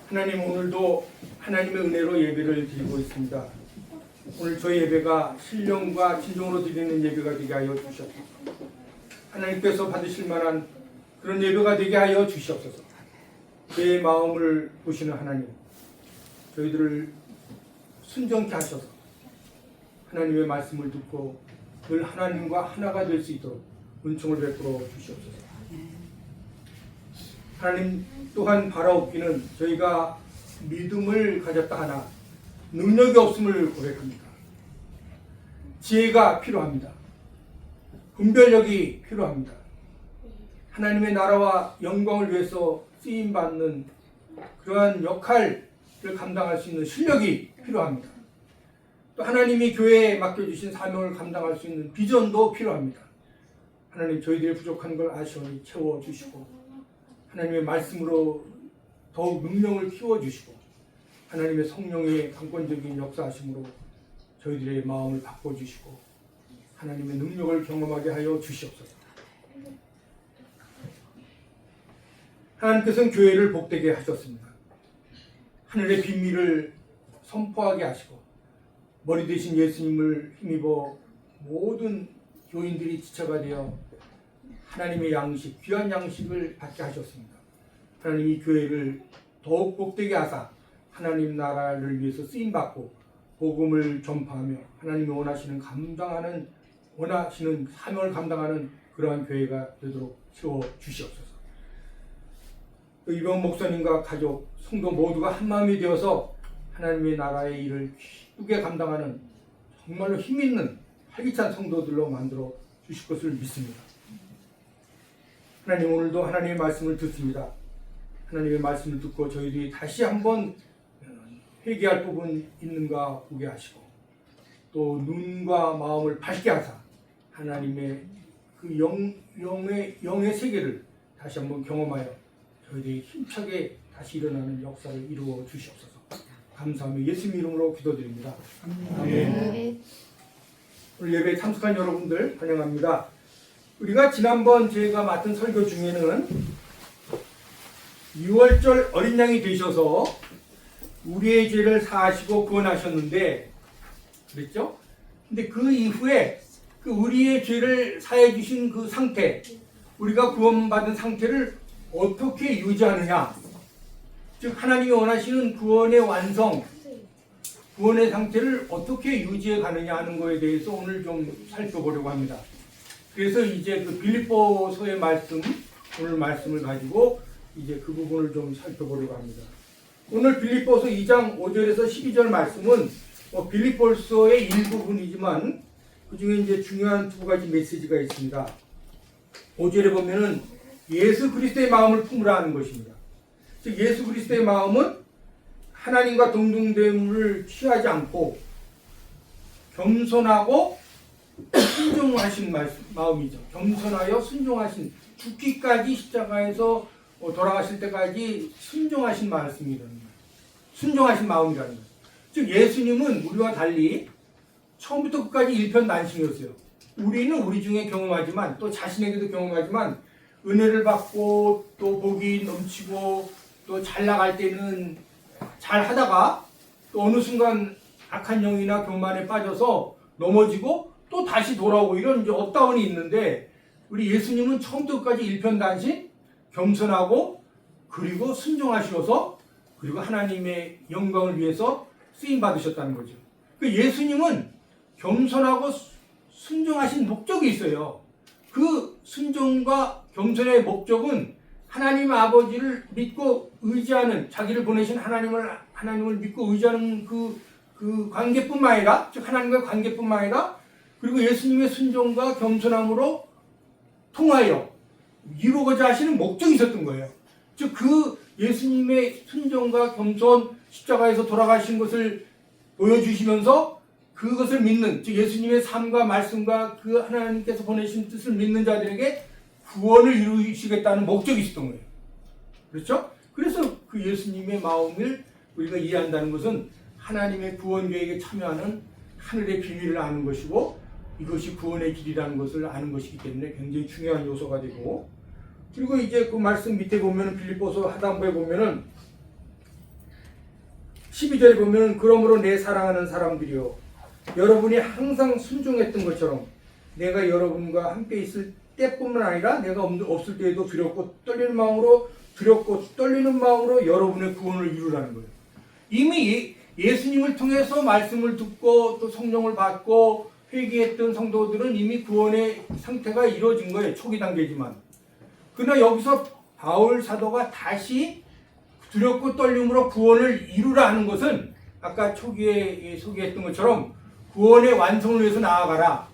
하나님, 오늘도 하나님의 은혜로 예배를 드리고 있습니다. 오늘 저희 예배가 신령과 진정으로 드리는 예배가 되게 하여 주시옵소서. 하나님께서 받으실 만한 그런 예배가 되게 하여 주시옵소서. 제 마음을 보시는 하나님, 저희들을 순정케 하셔서 하나님의 말씀을 듣고 늘 하나님과 하나가 될 수 있도록 은총을 베풀어 주시옵소서. 하나님 또한 바라옵기는 저희가 믿음을 가졌다 하나 능력이 없음을 고백합니다. 지혜가 필요합니다. 분별력이 필요합니다. 하나님의 나라와 영광을 위해서 쓰임받는 그러한 역할을 감당할 수 있는 실력이 필요합니다. 또 하나님이 교회에 맡겨주신 사명을 감당할 수 있는 비전도 필요합니다. 하나님, 저희들의 부족한 걸 아시오니 채워주시고 하나님의 말씀으로 더욱 능력을 키워주시고 하나님의 성령의 강권적인 역사하심으로 저희들의 마음을 바꿔주시고 하나님의 능력을 경험하게 하여 주시옵소서. 하나님께서는 교회를 복되게 하셨습니다. 하늘의 비밀을 선포하게 하시고 머리 대신 예수님을 힘입어 모든 교인들이 지체가 되어 하나님의 양식, 귀한 양식을 받게 하셨습니다. 하나님이 교회를 더욱 복되게 하사 하나님 나라를 위해서 쓰임받고 복음을 전파하며 하나님이 원하시는 사명을 감당하는 그러한 교회가 되도록 세워주시옵소서. 이병 목사님과 가족, 성도 모두가 한마음이 되어서 하나님의 나라의 일을 기쁘게 감당하는 정말로 힘있는 활기찬 성도들로 만들어 주실 것을 믿습니다. 하나님, 오늘도 하나님의 말씀을 듣습니다. 하나님의 말씀을 듣고 저희들이 다시 한번 회개할 부분 있는가 보게 하시고 또 눈과 마음을 밝게 하사 하나님의 그 영의 세계를 다시 한번 경험하여 저희들이 힘차게 다시 일어나는 역사를 이루어 주시옵소서. 감사하며 예수님 이름으로 기도드립니다. 아멘. 오늘 예배에 참석한 여러분들 환영합니다. 우리가 지난번 제가 맡은 설교 중에는 6월절 어린 양이 되셔서 우리의 죄를 사하시고 구원하셨는데 그랬죠? 근데 그 이후에 그 우리의 죄를 사해 주신 그 상태, 우리가 구원받은 상태를 어떻게 유지하느냐, 즉 하나님이 원하시는 구원의 완성, 구원의 상태를 어떻게 유지해 가느냐 하는 것에 대해서 오늘 좀 살펴보려고 합니다. 그래서 이제 그 빌립보서의 말씀, 오늘 말씀을 가지고 이제 그 부분을 좀 살펴보려고 합니다. 오늘 빌립보서 2장 5절에서 12절 말씀은 빌립보서의 일부분이지만 그 중에 이제 중요한 두 가지 메시지가 있습니다. 5절에 보면은 예수 그리스도의 마음을 품으라 하는 것입니다. 즉 예수 그리스도의 마음은 하나님과 동등됨을 취하지 않고 겸손하고 순종하신 마음이죠. 겸손하여 순종하신, 죽기까지 십자가에서 돌아가실 때까지 순종하신 말씀이라는 거예요. 순종하신 마음이라는 거예요. 즉 예수님은 우리와 달리 처음부터 끝까지 일편단심이었어요. 우리는 우리 중에 경험하지만 또 자신에게도 경험하지만 은혜를 받고 또 복이 넘치고 또 잘 나갈 때는 잘 하다가 또 어느 순간 악한 영이나 교만에 빠져서 넘어지고 또 다시 돌아오고 이런 이제 업다운이 있는데 우리 예수님은 처음부터 끝까지 일편단심, 겸손하고 그리고 순종하셔서 그리고 하나님의 영광을 위해서 쓰임 받으셨다는 거죠. 그 예수님은 겸손하고 순종하신 목적이 있어요. 그 순종과 겸손의 목적은 하나님 아버지를 믿고 의지하는, 자기를 보내신 하나님을 믿고 의지하는 그 관계뿐만 아니라, 즉 하나님과의 관계뿐만 아니라 그리고 예수님의 순종과 겸손함으로 통하여 이루고자 하시는 목적이 있었던 거예요. 즉 그 예수님의 순종과 겸손, 십자가에서 돌아가신 것을 보여주시면서 그것을 믿는, 즉 예수님의 삶과 말씀과 그 하나님께서 보내신 뜻을 믿는 자들에게 구원을 이루시겠다는 목적이 있었던 거예요. 그렇죠? 그래서 그 예수님의 마음을 우리가 이해한다는 것은 하나님의 구원 계획에 참여하는 하늘의 비밀을 아는 것이고 이것이 구원의 길이라는 것을 아는 것이기 때문에 굉장히 중요한 요소가 되고, 그리고 이제 그 말씀 밑에 보면은 빌립보서 하단부에 보면은 12절에 보면 그러므로 내 사랑하는 사람들이요 여러분이 항상 순종했던 것처럼 내가 여러분과 함께 있을 때뿐만 아니라 내가 없을 때에도 두렵고 떨리는 마음으로 여러분의 구원을 이루라는 거예요. 이미 예수님을 통해서 말씀을 듣고 또 성령을 받고 회개했던 성도들은 이미 구원의 상태가 이루어진 거예요. 초기 단계지만. 그러나 여기서 바울 사도가 다시 두렵고 떨림으로 구원을 이루라는 것은 아까 초기에 소개했던 것처럼 구원의 완성을 위해서 나아가라.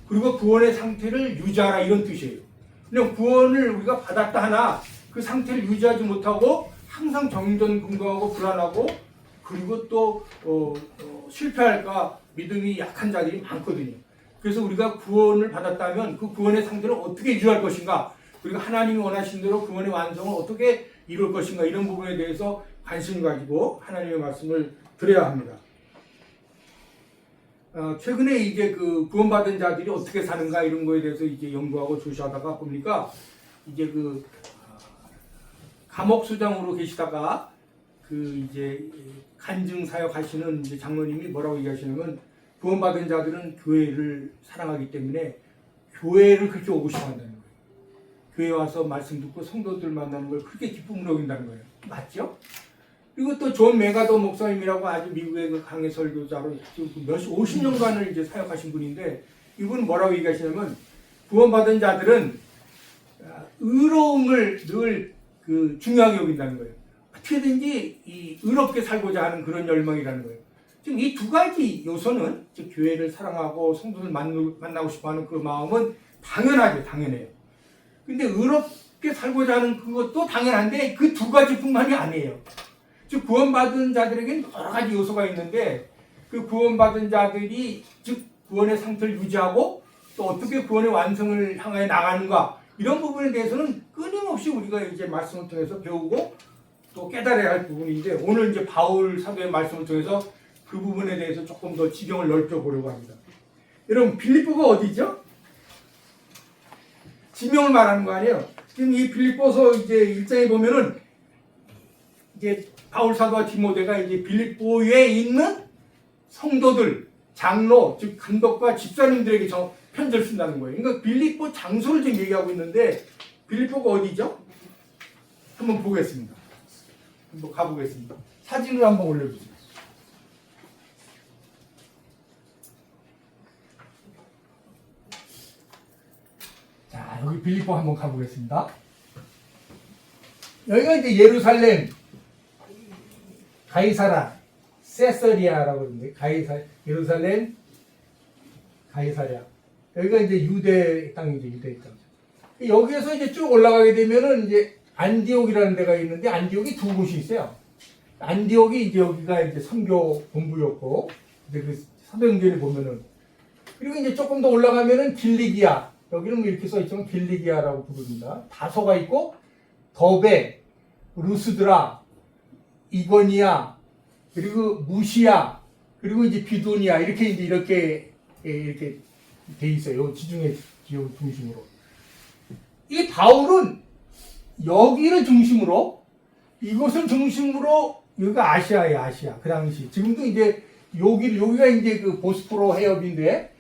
그리고 구원의 상태를 유지하라 이런 뜻이에요. 그냥 구원을 우리가 받았다 하나 그 상태를 유지하지 못하고 항상 정전긍긍하고 불안하고 그리고 또 실패할까 믿음이 약한 자들이 많거든요. 그래서 우리가 구원을 받았다면 그 구원의 상태를 어떻게 유지할 것인가 그리고 하나님이 원하신 대로 구원의 완성을 어떻게 이룰 것인가 이런 부분에 대해서 관심을 가지고 하나님의 말씀을 드려야 합니다. 최근에 이제 그 구원받은 자들이 어떻게 사는가 이런 거에 대해서 이제 연구하고 조사하다가 보니까 이제 그 감옥 수장으로 계시다가 그 이제 간증 사역 하시는 이제 장로님이 뭐라고 얘기하시냐면 구원받은 자들은 교회를 사랑하기 때문에 교회를 그렇게 오고 싶어 한다는 거예요. 교회 와서 말씀 듣고 성도들 만나는 걸 그렇게 기쁨으로 여긴다는 거예요. 맞죠? 그리고 또 존 메가더 목사님이라고 아주 미국의 그 강해 설교자로 50년간을 이제 사역하신 분인데 이분은 뭐라고 얘기하시냐면 구원받은 자들은 의로움을 늘 그 중요하게 여긴다는 거예요. 어떻게든지 이 의롭게 살고자 하는 그런 열망이라는 거예요. 지금 이 두 가지 요소는 즉 교회를 사랑하고 성도들 만나고 싶어하는 그 마음은 당연하죠, 당연해요. 근데 의롭게 살고자 하는 그것도 당연한데 그 두 가지뿐만이 아니에요. 즉 구원받은 자들에게는 여러 가지 요소가 있는데 그 구원받은 자들이 즉 구원의 상태를 유지하고 또 어떻게 구원의 완성을 향해 나가는가 이런 부분에 대해서는 끊임없이 우리가 이제 말씀을 통해서 배우고 또 깨달아야 할 부분인데 오늘 이제 바울 사도의 말씀을 통해서 그 부분에 대해서 조금 더 지경을 넓혀보려고 합니다. 여러분 빌립보가 어디죠? 지명을 말하는 거 아니에요. 지금 이 빌립보서 이제 1장에 보면은 이제 바울 사도와 디모데가 이제 빌립보에 있는 성도들, 장로, 즉 감독과 집사님들에게 편지를 쓴다는 거예요. 그러니까 빌립보 장소를 지금 얘기하고 있는데 빌립보가 어디죠? 한번 보겠습니다. 한번 가보겠습니다. 사진을 한번 올려주세요. 자, 여기 빌립보 한번 가보겠습니다. 여기가 이제 예루살렘, 가이사라, 세서리아라고 그러는데 예루살렘, 가이사랴. 여기가 이제 유대 땅이죠, 유대 땅. 여기에서 이제 쭉 올라가게 되면은 이제 안디옥이라는 데가 있는데 안디옥이 두 곳이 있어요. 안디옥이 이제 여기가 이제 선교 본부였고, 이제 그 사도행전에 보면은 그리고 이제 조금 더 올라가면은 길리기아. 여기는 뭐 이렇게 써 있지만 길리기아라고 부릅니다. 다소가 있고 더베, 루스드라, 이고니아, 그리고 무시아, 그리고 이제 비도니아 이렇게 돼 있어요. 지중해 지역 중심으로. 이 바울은 여기를 중심으로 이곳을 중심으로 여기가 아시아예요, 아시아. 그 당시. 지금도 이제 여기가 이제 그 보스포로 해협인데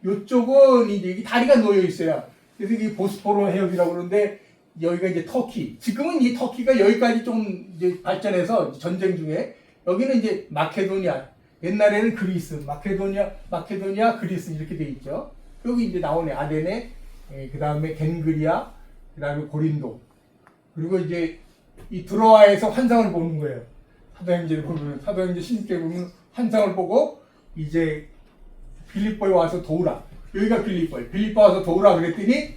이쪽은 이제 이 다리가 놓여 있어요. 그래서 이게 보스포로 해협이라고 그러는데 여기가 이제 터키. 지금은 이 터키가 여기까지 좀 이제 발전해서 전쟁 중에 여기는 이제 마케도니아. 옛날에는 그리스, 마케도니아, 그리스 이렇게 돼 있죠. 여기 이제 나오네. 아데네, 그 다음에 겐그리아, 그 다음에 고린도. 그리고 이제 이 드로아에서 환상을 보는 거예요. 사도행전에 보면, 사도행전 16개 보면 환상을 보고 이제 빌립보에 와서 도우라. 여기가 빌립보 와서 도우라 그랬더니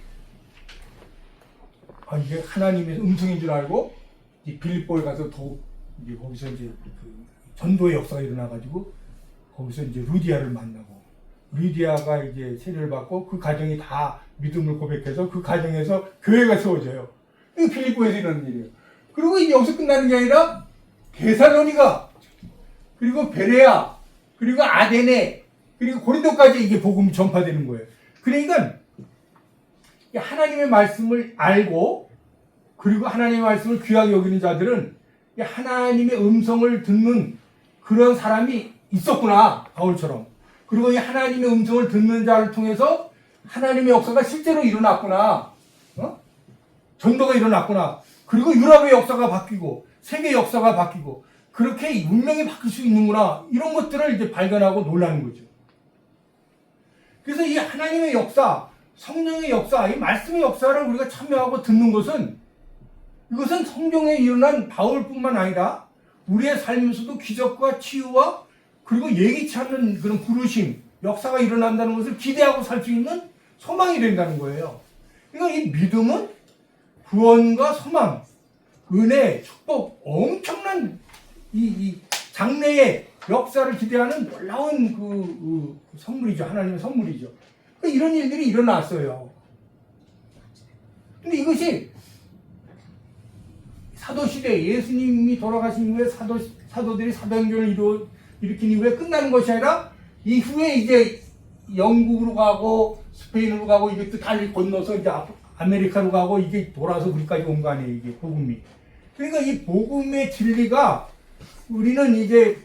이게 하나님의 음성인 줄 알고 이 빌립보에 가서 이제 거기서 이제 그 전도의 역사가 일어나가지고 거기서 이제 루디아를 만나고 루디아가 이제 세례를 받고 그 가정이 다 믿음을 고백해서 그 가정에서 교회가 세워져요. 이게 빌립보에서 일어나는 일이에요. 그리고 이제 여기서 끝나는 게 아니라 데살로니가 그리고 베레아 그리고 아데네 그리고 고린도까지 이게 복음이 전파되는 거예요. 그러니까 하나님의 말씀을 알고 그리고 하나님의 말씀을 귀하게 여기는 자들은 하나님의 음성을 듣는 그런 사람이 있었구나, 바울처럼. 그리고 이 하나님의 음성을 듣는 자를 통해서 하나님의 역사가 실제로 일어났구나. 전도가 일어났구나. 그리고 유럽의 역사가 바뀌고 세계 역사가 바뀌고 그렇게 운명이 바뀔 수 있는구나. 이런 것들을 이제 발견하고 놀라는 거죠. 그래서 이 하나님의 역사, 성령의 역사, 이 말씀의 역사를 우리가 참여하고 듣는 것은 이것은 성경에 일어난 바울뿐만 아니라 우리의 삶에서도 기적과 치유와 그리고 예기치 않는 그런 부르심, 역사가 일어난다는 것을 기대하고 살 수 있는 소망이 된다는 거예요. 그러니까 이 믿음은 구원과 소망, 은혜, 축복, 엄청난 이 장래의 역사를 기대하는 놀라운 그 선물이죠. 하나님의 선물이죠. 그러니까 이런 일들이 일어났어요. 근데 이것이 사도시대 예수님이 돌아가신 후에 사도들이 사도행전을 일으킨 이후에 끝나는 것이 아니라 이후에 이제 영국으로 가고 스페인으로 가고 이것도 달리 건너서 이제 아메리카로 가고 이게 돌아서 우리까지 온 거 아니에요. 이게 복음이. 그러니까 이 복음의 진리가 우리는 이제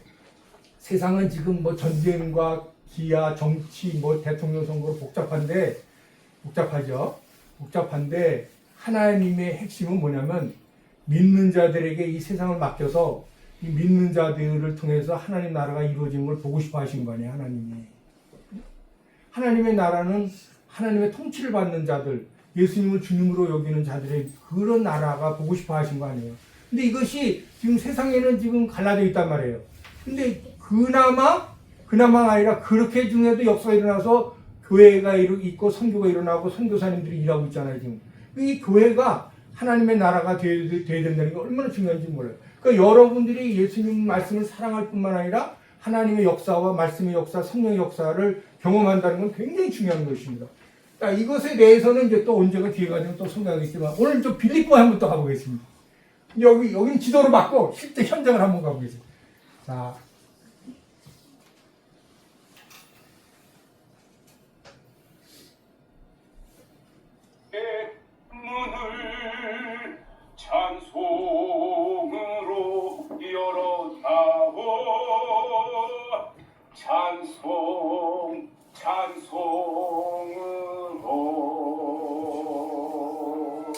세상은 지금 뭐 전쟁과 기아, 정치, 뭐 대통령 선거로 복잡한데 하나님의 핵심은 뭐냐면 믿는 자들에게 이 세상을 맡겨서 이 믿는 자들을 통해서 하나님 나라가 이루어지는 걸 보고 싶어 하신 거 아니에요, 하나님이. 하나님의 나라는 하나님의 통치를 받는 자들, 예수님을 주님으로 여기는 자들의 그런 나라가 보고 싶어 하신 거 아니에요. 근데 이것이 지금 세상에는 지금 갈라져 있단 말이에요. 근데 그나마 아니라 그렇게 중에도 역사가 일어나서 교회가 있고 선교가 일어나고 선교사님들이 일하고 있잖아요, 지금. 이 교회가 하나님의 나라가 돼야 된다는 게 얼마나 중요한지 몰라요. 그러니까 여러분들이 예수님 말씀을 사랑할 뿐만 아니라 하나님의 역사와 말씀의 역사, 성령의 역사를 경험한다는 건 굉장히 중요한 것입니다. 자, 이것에 대해서는 이제 또 언제가 기회가 되면 또 소개하겠지만 오늘 좀 빌립보 한번 또 가보겠습니다. 여기는 지도로 맞고 실제 현장을 한번 가보겠습니다. 자. 문을 찬송으로 열어다오 찬송으로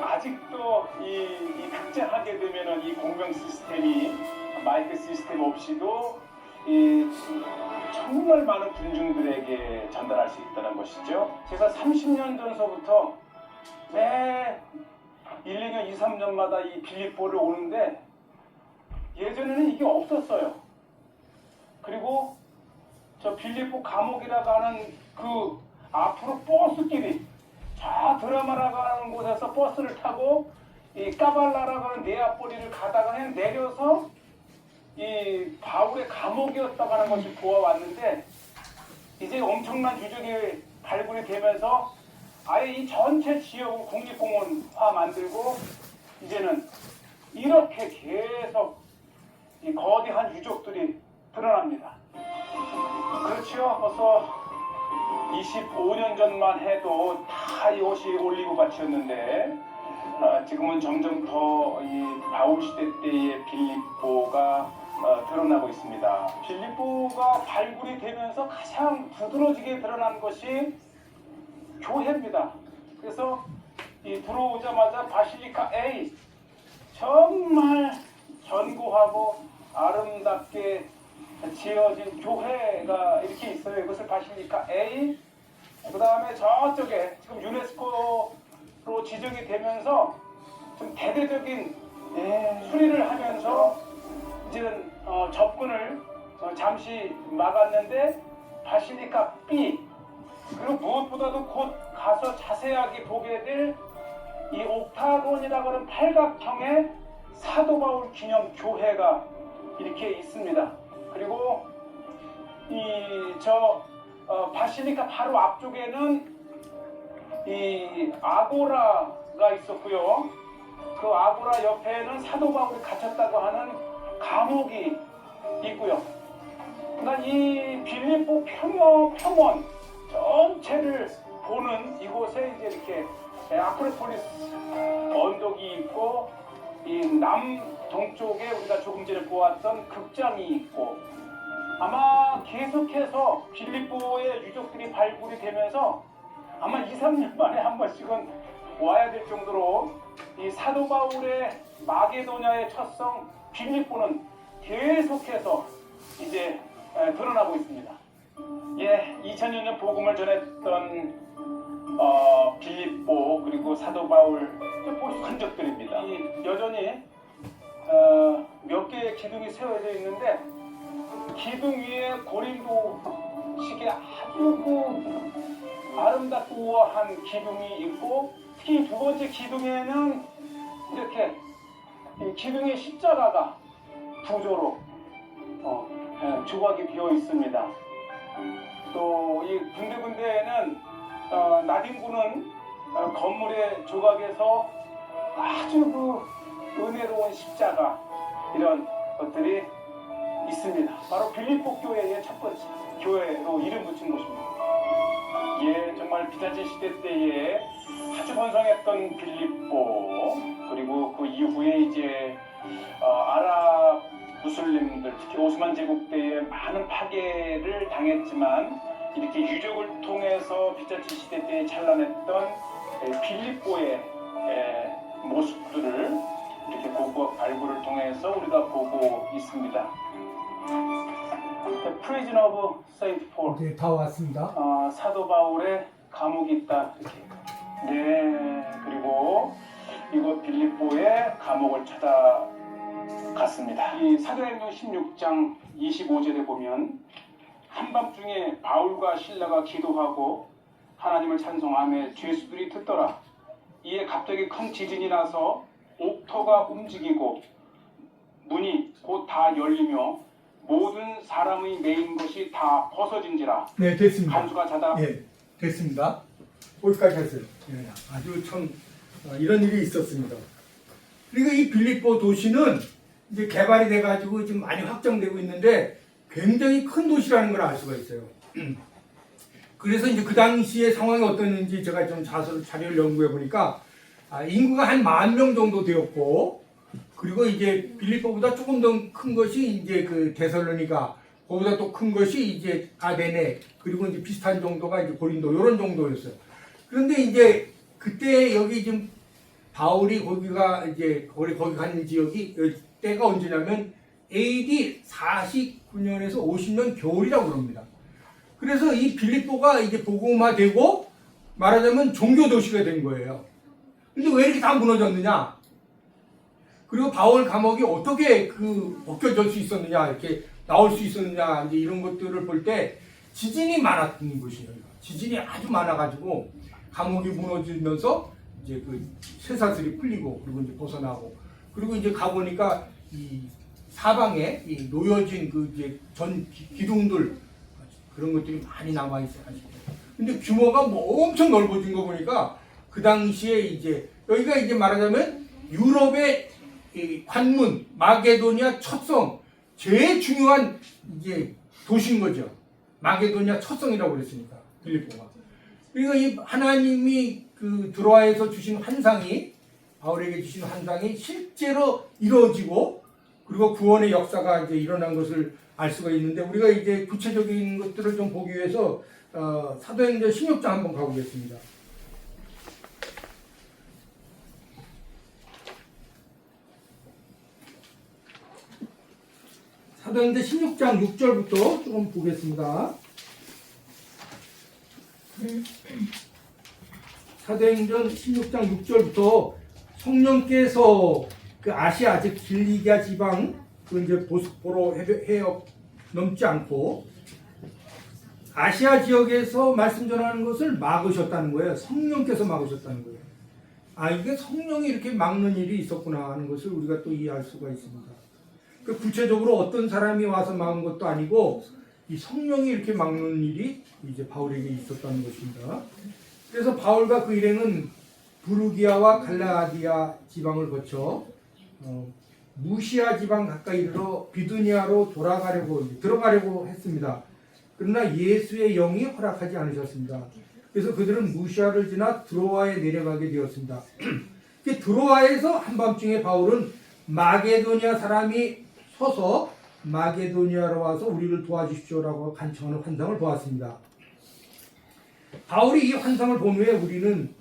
아직도 이 특정하게 되면은 이 공명 시스템이 마이크 시스템 없이도 이 정말 많은 군중들에게 전달할 수 있다는 것이죠. 제가 30년 전서부터 매 1, 2년, 2, 3년마다 이 빌립보를 오는데 예전에는 이게 없었어요. 그리고 저 빌립보 감옥이라고 하는 그 앞으로 버스길이 저 드라마라고 하는 곳에서 버스를 타고 이 까발라라고 하는 네아폴리를 가다가 그냥 내려서 이 바울의 감옥이었다고 하는 것을 보아왔는데 이제 엄청난 유적이 발굴이 되면서 아예 이 전체 지역을 국립공원화 만들고 이제는 이렇게 계속 이 거대한 유적들이 드러납니다. 그렇죠. 벌써 25년 전만 해도 다 이곳이 올리브밭이었는데 지금은 점점 더 이 바울 시대 때의 빌립보가 드러나고 있습니다. 빌립보가 발굴이 되면서 가장 두드러지게 드러난 것이 교회입니다. 그래서 이 들어오자마자 바실리카 A 정말 견고하고 아름답게 지어진 교회가 이렇게 있어요. 이것을 바실리카 A. 그 다음에 저쪽에 지금 유네스코로 지정이 되면서 좀 대대적인 수리를 하면서 이제는 접근을 잠시 막았는데 바실리카 B. 그리고 무엇보다도 곧 가서 자세하게 보게 될 이 옥타곤이라고 하는 팔각형의 사도 바울 기념 교회가 이렇게 있습니다. 그리고 바실리카 바로 앞쪽에는 이 아고라가 있었고요. 그 아고라 옆에는 사도 바울이 갇혔다고 하는 감옥이 있고요. 그러니까 이 빌립보 평원 전체를 보는 이곳에 이제 이렇게 아크로폴리스 언덕이 있고 이 동쪽에 우리가 조금 전에 보았던 극장이 있고 아마 계속해서 빌립보의 유적들이 발굴이 되면서 아마 2, 3년 만에 한 번씩은 와야 될 정도로 이 사도 바울의 마게도냐의 첫성 빌립보는 계속해서 이제 드러나고 있습니다. 예, 2000년 복음을 전했던 빌립보 그리고 사도 바울 흔적들입니다. 여전히 몇 개의 기둥이 세워져 있는데 기둥 위에 고린도식의 아주 아름답고 우아한 기둥이 있고 특히 두 번째 기둥에는 이렇게 이 기둥의 십자가가 부조로 조각이 되어 있습니다. 또 이 군데군데에는 나딘구는 건물의 조각에서 아주 은혜로운 십자가 이런 것들이 있습니다. 바로 빌립보 교회의 첫 번째 교회로 이름 붙인 곳입니다. 예, 정말 비자진 시대 때에 아주 번성했던 빌립보 그리고 그 이후에 이제 아랍 무슬림들 특히 오스만 제국 때에 많은 파괴를 당했지만 이렇게 유적을 통해서 비자진 시대 때에 찬란했던 빌립보의 모습들을 이렇게 고고학 발굴을 통해서 우리가 보고 있습니다. The Prison of Saint Paul. 네, 다 왔습니다. 사도 바울의 감옥이 있다. 이렇게. 네, 그리고 이곳 빌립보의 감옥을 찾아갔습니다. 이 사도행전 16장 25절에 보면 한밤중에 바울과 실라가 기도하고 하나님을 찬송하며 죄수들이 듣더라. 이에 갑자기 큰 지진이 나서 옥토가 움직이고 문이 곧 다 열리며 모든 사람의 메인 것이 다 벗어진지라. 네, 됐습니다. 간수가 자다. 예, 됐습니다. 거기까지 했어요. 예, 아주 참 이런 일이 있었습니다. 그리고 이 빌립보 도시는 이제 개발이 돼가지고 지금 많이 확장되고 있는데 굉장히 큰 도시라는 걸 알 수가 있어요. 그래서 이제 그 당시의 상황이 어땠는지 제가 좀 자료를 연구해 보니까 인구가 한 10,000명 정도 되었고, 그리고 이제 빌립보보다 조금 더 큰 것이 이제 그 데살로니가, 그보다 또 큰 것이 이제 아데네, 그리고 이제 비슷한 정도가 이제 고린도, 이런 정도였어요. 그런데 이제 그때 여기 지금 바울이 거기가 이제 거기 가는 지역이 때가 언제냐면 AD 49년에서 50년 겨울이라고 그럽니다. 그래서 이 빌립보가 이제 복음화되고 말하자면 종교 도시가 된 거예요. 근데 왜 이렇게 다 무너졌느냐? 그리고 바울 감옥이 어떻게 벗겨질 수 있었느냐, 이렇게 나올 수 있었느냐, 이제 이런 것들을 볼 때 지진이 많았던 곳이에요. 지진이 아주 많아가지고 감옥이 무너지면서 이제 그 쇠사슬이 풀리고 그리고 이제 벗어나고, 그리고 이제 가보니까 이 사방에 이 놓여진 그 이제 전 기둥들 그런 것들이 많이 남아 있어요. 근데 규모가 뭐 엄청 넓어진 거 보니까 그 당시에 이제 여기가 이제 말하자면 유럽의 이 관문 마게도니아 첫성 제일 중요한 이제 도시인 거죠. 마게도니아 첫성이라고 그랬으니까 빌립보가. 그러니까 이 하나님이 그 드로아에서 주신 환상이, 바울에게 주신 환상이 실제로 이루어지고 그리고 구원의 역사가 이제 일어난 것을 알 수가 있는데, 우리가 이제 구체적인 것들을 좀 보기 위해서 사도행전 16장 한번 가보겠습니다. 사도행전 16장 6절부터 조금 보겠습니다. 사도행전 16장 6절부터 성령께서 그 아시아 즉 길리기아 지방 그 이제 보스포로 해협 넘지 않고 아시아 지역에서 말씀 전하는 것을 막으셨다는 거예요. 성령께서 막으셨다는 거예요. 이게 성령이 이렇게 막는 일이 있었구나 하는 것을 우리가 또 이해할 수가 있습니다. 그 구체적으로 어떤 사람이 와서 막은 것도 아니고 이 성령이 이렇게 막는 일이 이제 바울에게 있었다는 것입니다. 그래서 바울과 그 일행은 부르기아와 갈라디아 지방을 거쳐 무시아 지방 가까이 이르러 비두니아로 들어가려고 했습니다. 그러나 예수의 영이 허락하지 않으셨습니다. 그래서 그들은 무시아를 지나 드로아에 내려가게 되었습니다. 드로아에서 한밤중에 바울은 마게도니아 사람이 서서 마게도니아로 와서 우리를 도와주십시오라고 간청하는 환상을 보았습니다. 바울이 이 환상을 본 후에 우리는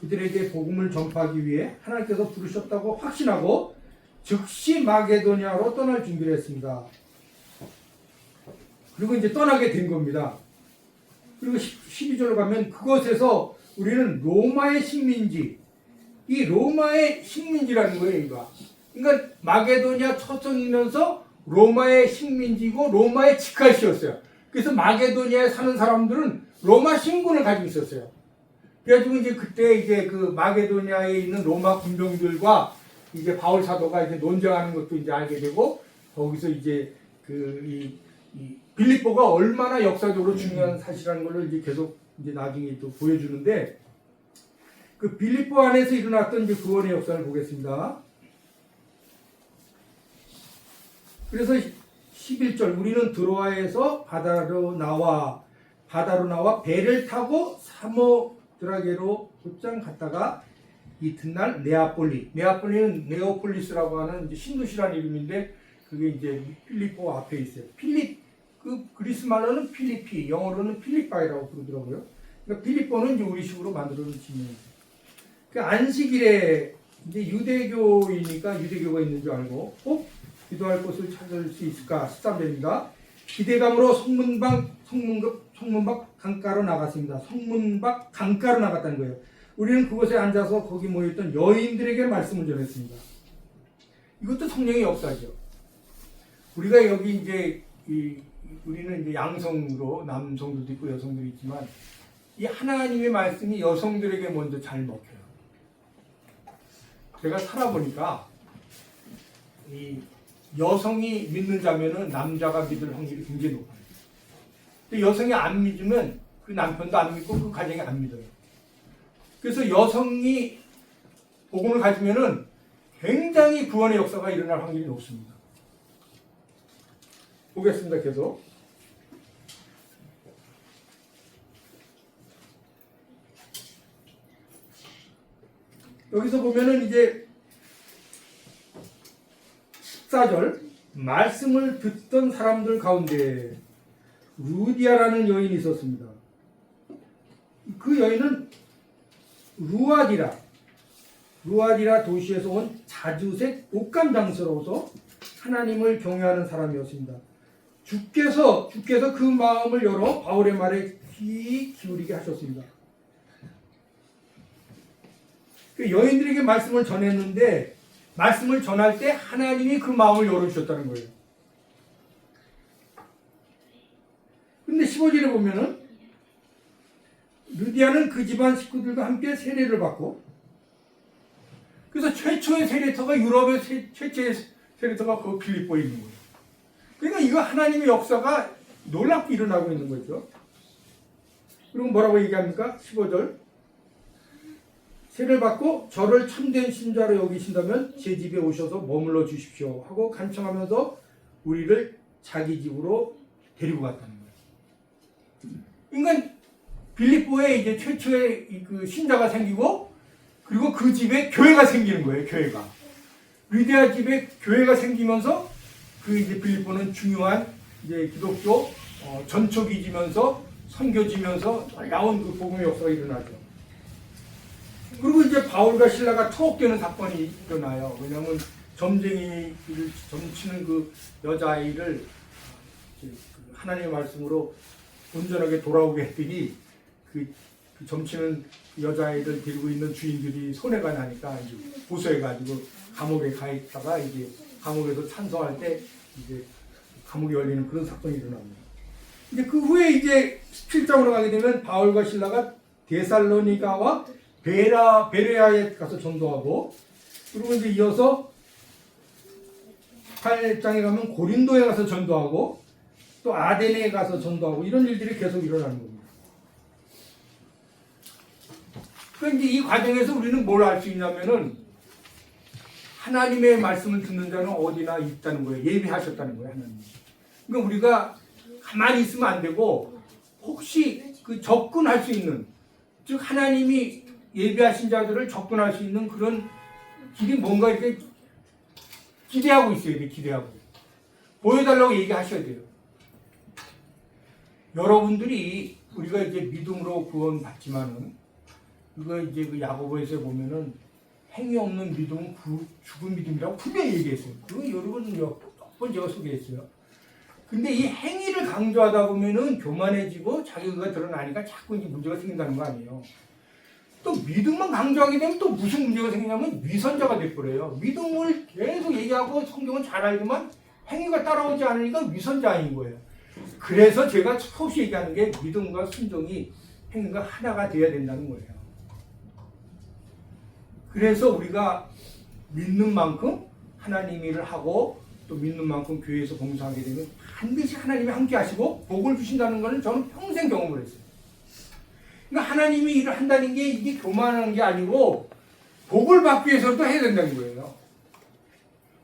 그들에게 복음을 전파하기 위해 하나님께서 부르셨다고 확신하고 즉시 마게도니아로 떠날 준비를 했습니다. 그리고 이제 떠나게 된 겁니다. 그리고 12절로 가면 그것에서 우리는 로마의 식민지, 이 로마의 식민지라는 거예요, 이거. 그러니까 마게도니아 초청이면서 로마의 식민지고 로마의 직할시였어요. 그래서 마게도니아에 사는 사람들은 로마 신분을 가지고 있었어요. 그래가지고 이제 그때 이제 그 마게도니아에 있는 로마 군병들과 이제 바울 사도가 이제 논쟁하는 것도 이제 알게 되고, 거기서 이제 이 빌립보가 얼마나 역사적으로 중요한 사실이라는 걸 이제 계속 이제 나중에 또 보여주는데, 그 빌립보 안에서 일어났던 이제 구원의 역사를 보겠습니다. 그래서 11절, 우리는 드로아에서 바다로 나와 배를 타고 사모드라게로 곧장 갔다가 이튿날 네아폴리는 네오폴리스라고 하는 이제 신도시라는 이름인데, 그게 이제 필리포 앞에 있어요. 그 그리스 말로는 필리피, 영어로는 필리파이라고 부르더라고요. 그러니까 필리포는 이제 우리식으로 만들어진 지명이죠. 그 안식일에 이제 유대교이니까 유대교가 있는 줄 알고 꼭 기도할 곳을 찾을 수 있을까? 13절입니다. 기대감으로 성문 밖 강가로 나갔습니다. 성문 밖 강가로 나갔다는 거예요. 우리는 그곳에 앉아서 거기 모였던 여인들에게 말씀을 전했습니다. 이것도 성령의 역사죠. 우리가 여기 이제 우리는 이제 양성으로 남성들도 있고 여성들이 있지만, 이 하나님의 말씀이 여성들에게 먼저 잘 먹혀요. 제가 살아보니까 이 여성이 믿는 자면은 남자가 믿을 확률이 굉장히 높아요. 근데 여성이 안 믿으면 그 남편도 안 믿고 그 가정이 안 믿어요. 그래서 여성이 복음을 가지면은 굉장히 구원의 역사가 일어날 확률이 높습니다. 보겠습니다. 계속. 여기서 보면은 이제 14절, 말씀을 듣던 사람들 가운데 루디아라는 여인이 있었습니다. 그 여인은 루아디라 도시에서 온 자주색 옷감 장스러워서 하나님을 경외하는 사람이었습니다. 주께서 그 마음을 열어 바울의 말에 귀 기울이게 하셨습니다. 그 여인들에게 말씀을 전했는데, 말씀을 전할 때 하나님이 그 마음을 열어주셨다는 거예요. 근데 15절에 보면은 루디아는 그 집안 식구들과 함께 세례를 받고, 그래서 최초의 세례터가 유럽의 최초의 세례터가 그 빌립보에 있는 거예요. 그러니까 이거 하나님의 역사가 놀랍게 일어나고 있는 거죠. 그리고 뭐라고 얘기합니까? 15절, 세례를 받고 저를 참된 신자로 여기신다면 제 집에 오셔서 머물러 주십시오 하고 간청하면서 우리를 자기 집으로 데리고 갔다는 거예요. 그러니까 빌립보에 이제 최초의 그 신자가 생기고, 그리고 그 집에 교회가 생기는 거예요. 교회가. 루디아 집에 교회가 생기면서 그 이제 빌립보는 중요한 이제 기독교 전초기지면서 선교지면서 놀라운 그 복음의 역사가 일어나죠. 그리고 이제 바울과 실라가 투옥되는 사건이 일어나요. 왜냐하면 점치는 그 여자아이를 하나님의 말씀으로 온전하게 돌아오게 했더니 그 점치는 여자아이를 데리고 있는 주인들이 손해가 나니까 이제 고소해가지고 감옥에 가 있다가 이제 감옥에서 찬송할 때 이제 감옥이 열리는 그런 사건이 일어납니다. 이제 그 후에 이제 17장으로 가게 되면 바울과 실라가 데살로니가와 베레아에 가서 전도하고, 그리고 이제 이어서 8장에 가면 고린도에 가서 전도하고, 또 아데네에 가서 전도하고, 이런 일들이 계속 일어나는 겁니다. 그러니까 이제 이 과정에서 우리는 뭘 알 수 있냐면은, 하나님의 말씀을 듣는 자는 어디나 있다는 거예요. 예비하셨다는 거예요, 하나님. 그러니까 우리가 가만히 있으면 안 되고, 혹시 그 접근할 수 있는, 즉 하나님이 예비하신 자들을 접근할 수 있는 그런 길이 뭔가 이렇게 기대하고 있어야 돼. 기대하고. 보여달라고 얘기하셔야 돼요. 여러분들이 우리가 이제 믿음으로 구원 받지만은 이거 이제 그 야고보에서 보면은 행위 없는 믿음은 죽은 믿음이라고 분명히 얘기했어요. 그거 여러분 몇 번 제가 소개했어요. 근데 이 행위를 강조하다 보면은 교만해지고 자기가 드러나니까 자꾸 이제 문제가 생긴다는 거 아니에요. 또 믿음만 강조하게 되면 또 무슨 문제가 생기냐면 위선자가 돼버려요. 믿음을 계속 얘기하고 성경은 잘 알지만 행위가 따라오지 않으니까 위선자인 거예요. 그래서 제가 처음에 얘기하는 게 믿음과 순종이 행위가 하나가 돼야 된다는 거예요. 그래서 우리가 믿는 만큼 하나님 일을 하고 또 믿는 만큼 교회에서 봉사하게 되면 반드시 하나님이 함께 하시고 복을 주신다는 것은 저는 평생 경험을 했어요. 그러니까 하나님이 일을 한다는 게 이게 교만한 게 아니고 복을 받기 위해서도 해야 된다는 거예요.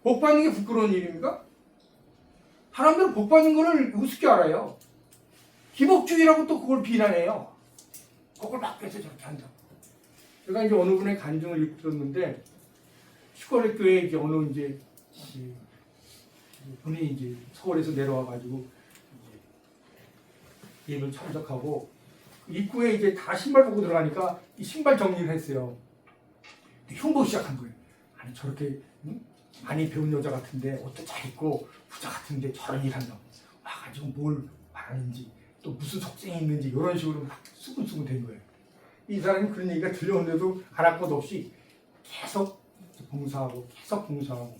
복 받는 게 부끄러운 일입니까? 사람들은 복 받는 거를 우습게 알아요. 기복주의라고 또 그걸 비난해요. 복을 받기 위해서 저렇게 한다. 제가 이제 어느 분의 간증을 들었는데 시골의 교회에 이제 어느 이제 분이 이제 서울에서 내려와가지고 예배를 참석하고 입구에 이제 다 신발 벗고 들어가니까 이 신발 정리를 했어요. 흉보 시작한 거예요. 아니 저렇게 많이 배운 여자 같은데 옷도 잘 입고 부자 같은데 저런 일 한다고 와가지고 뭘 말하는지 또 무슨 속성이 있는지 이런 식으로 막 수근수근 된 거예요. 이 사람이 그런 얘기가 들려오는데도 할 것 없이 계속 봉사하고 계속 봉사하고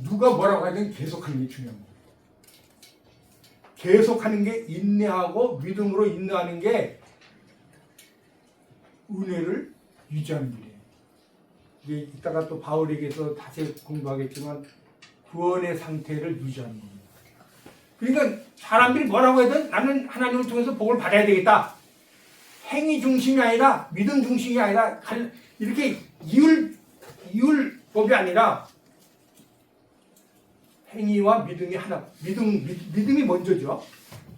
누가 뭐라고 하든 계속하는 게 중요한 거예요. 계속하는 게 인내하고 믿음으로 인내하는 게 은혜를 유지하는 일이에요. 이게 이따가 또 바울에게서 다시 공부하겠지만 구원의 상태를 유지하는 겁니다. 그러니까 사람들이 뭐라고 해도 나는 하나님을 통해서 복을 받아야 되겠다. 행위 중심이 아니라 믿음 중심이 아니라 이렇게 이율법이 아니라 행위와 믿음이 하나, 믿음이 먼저죠.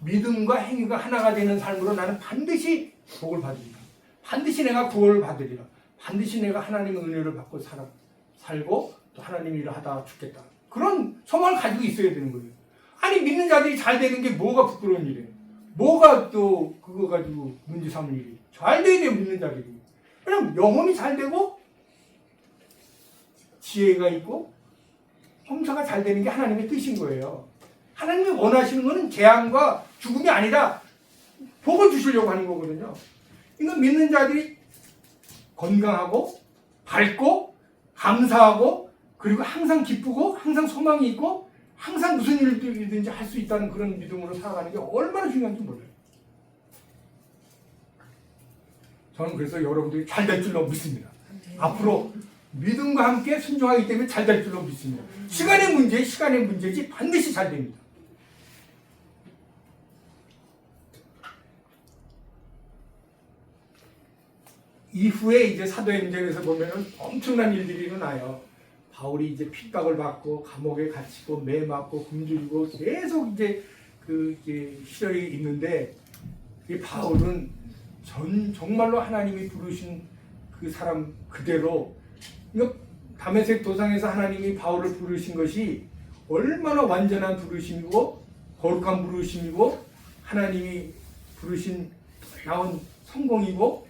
믿음과 행위가 하나가 되는 삶으로 나는 반드시 복을 받으리라. 반드시 내가 구원을 받으리라. 반드시 내가 하나님의 은혜를 받고 살고 또 하나님 일을 하다 죽겠다. 그런 소망을 가지고 있어야 되는 거예요. 아니 믿는 자들이 잘 되는 게 뭐가 부끄러운 일이에요. 뭐가 또 그거 가지고 문제 삼을 일이. 잘 돼야 돼요 믿는 자들이. 왜냐면 영혼이 잘 되고 지혜가 있고 형사가 잘 되는 게 하나님의 뜻인 거예요. 하나님이 원하시는 것은 재앙과 죽음이 아니라 복을 주시려고 하는 거거든요. 이거 믿는 자들이 건강하고 밝고 감사하고 그리고 항상 기쁘고 항상 소망이 있고 항상 무슨 일이든지 할 수 있다는 그런 믿음으로 살아가는 게 얼마나 중요한지 몰라요. 저는 그래서 여러분들이 잘 될 줄로 믿습니다. 앞으로 믿음과 함께 순종하기 때문에 잘 될 줄로 믿습니다. 시간의 문제지 반드시 잘 됩니다. 이후에 이제 사도행전에서 보면은 엄청난 일들이 일어나요. 바울이 이제 핍박을 받고 감옥에 갇히고 매 맞고 굶주리고 계속 이제 시절이 있는데 이 바울은 정말로 하나님이 부르신 그 사람 그대로 다메섹 도상에서 하나님이 바울을 부르신 것이 얼마나 완전한 부르심이고 거룩한 부르심이고 하나님이 부르신 나온 성공이고